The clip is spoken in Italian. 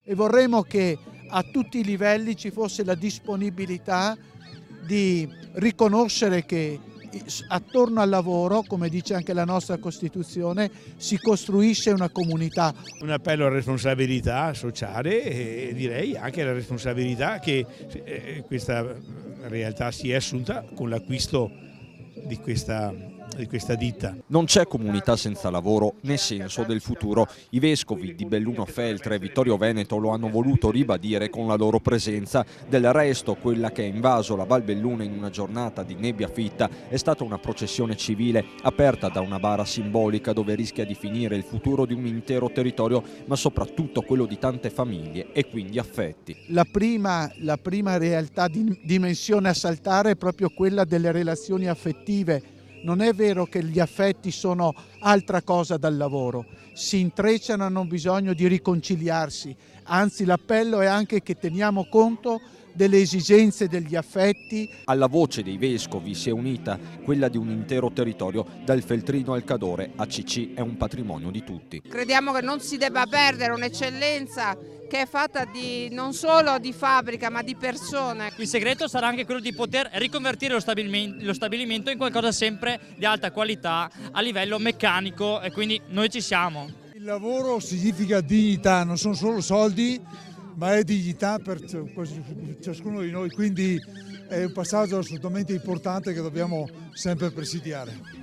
e vorremmo che a tutti i livelli ci fosse la disponibilità di riconoscere che attorno al lavoro, come dice anche la nostra Costituzione, si costruisce una comunità. Un appello alla responsabilità sociale e direi anche alla responsabilità che questa realtà si è assunta con l'acquisto di questa ditta. Non c'è comunità senza lavoro né senso del futuro. I vescovi di Belluno Feltre e Vittorio Veneto lo hanno voluto ribadire con la loro presenza. Del resto, quella che ha invaso la Val Belluno in una giornata di nebbia fitta è stata una processione civile aperta da una bara simbolica dove rischia di finire il futuro di un intero territorio, ma soprattutto quello di tante famiglie e quindi affetti. La prima realtà di dimensione a saltare è proprio quella delle relazioni affettive. Non è vero che gli affetti sono altra cosa dal lavoro, si intrecciano, hanno bisogno di riconciliarsi, anzi l'appello è anche che teniamo conto delle esigenze degli affetti. Alla voce dei vescovi si è unita quella di un intero territorio, dal Feltrino al Cadore. ACC è un patrimonio di tutti. Crediamo che non si debba perdere un'eccellenza che è fatta non solo di fabbrica ma di persone. Il segreto sarà anche quello di poter riconvertire lo stabilimento in qualcosa sempre di alta qualità a livello meccanico, e quindi noi ci siamo. Il lavoro significa dignità, non sono solo soldi, ma è dignità per ciascuno di noi, quindi è un passaggio assolutamente importante che dobbiamo sempre presidiare.